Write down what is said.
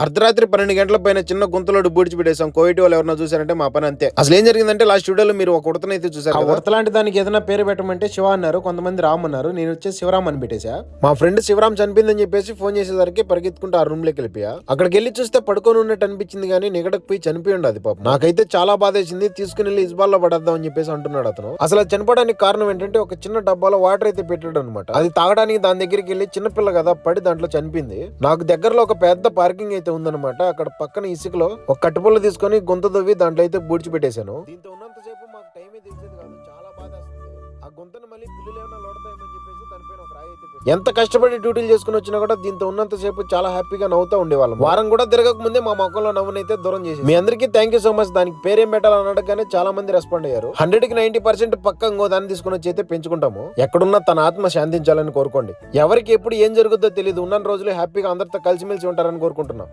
అర్ధరాత్రి 12 గంటల పైన చిన్న గుంతలో బూడిచి పెట్టేసాం. కోవిడ్ వాళ్ళు ఎవరైనా చూసారంటే మా పని అంతే. అసలు ఏం జరిగిందంటే లాస్ట్ వీడియోలో మీరు ఒక ఉడతనైతే చూసారు. ఆ ఉడత లాంటి దానికి ఏదైనా పేరు పెట్టమంటే శివ అన్నారు, కొంతమంది రామ్ అన్నారు. నేను వచ్చేసి శివరామ్ అని పెట్టేశా. మా ఫ్రెండ్ శివరామ్ చనిపోయిందని చెప్పేసి ఫోన్ చేసేసరికి పరిగెత్తుకుంటూ ఆ రూమ్ లోకి వెళ్ళిపోయా. అక్కడికి వెళ్ళి చూస్తే పడుకొని ఉన్నట్టు అనిపించింది కానీ నిగడకు పోయి చనిపోయి ఉండదు పాపం. నాకైతే చాలా బాధ వేసింది. తీసుకుని వెళ్ళి ఇస్బాల్లో పడేద్దాం అని చెప్పేసి అంటున్నాడు అతను. అసలు అది చనిపోవడానికి కారణం ఏంటంటే ఒక చిన్న డబ్బాలో వాటర్ అయితే పెట్టాడు అనమాట. అది తాగడానికి దాని దగ్గరికి వెళ్ళి చిన్నపిల్ల కదా పడి దాంట్లో చనిపోయింది. నాకు దగ్గరలో ఒక పెద్ద పార్కింగ్ అయితే ఉందన్నమాట. అక్కడ పక్కన ఇసుకలో ఒక కట్టుపుల్ల తీసుకొని గుంత దవ్వి దాంట్లో అయితే బూడ్చి పెట్టేశాను. దీంతో ఉన్నంతసేపు మాకు టైమే తెలిసేది కాదు. చాలా బాధ వస్తుంది. ఆ గుంతను మళ్ళీ పిల్లలు ఏమైనా లోడతాయని చెప్పేసి దానిపైన ఒక రాయి అయితే ఎంత కష్టపడి డ్యూటీలు చేసుకుని వచ్చినా కూడా దీంతో ఉన్నంతసేపు చాలా హ్యాపీగా నవ్వుతూ ఉండేవాళ్ళం. వారం కూడా తిరగక ముందే మా మొక్కలో నవ్వునైతే దూరం చేసి మీ అందరికీ థ్యాంక్ యూ సో మచ్. దానికి పేరేం పెట్టాలని అడగగానే చాలా మంది రెస్పాండ్ అయ్యారు. 100కి 90% పక్క ఇంకో దాన్ని తీసుకుని వచ్చి అయితే పెంచుకుంటాము. ఎక్కడున్నా తన ఆత్మ శాంతించాలని కోరుకోండి. ఎవరికి ఎప్పుడు ఏం జరుగుతుందో తెలియదు. ఉన్న రోజులు హ్యాపీగా అందరితో కలిసిమెలిసి ఉంటారని కోరుకుంటున్నాం.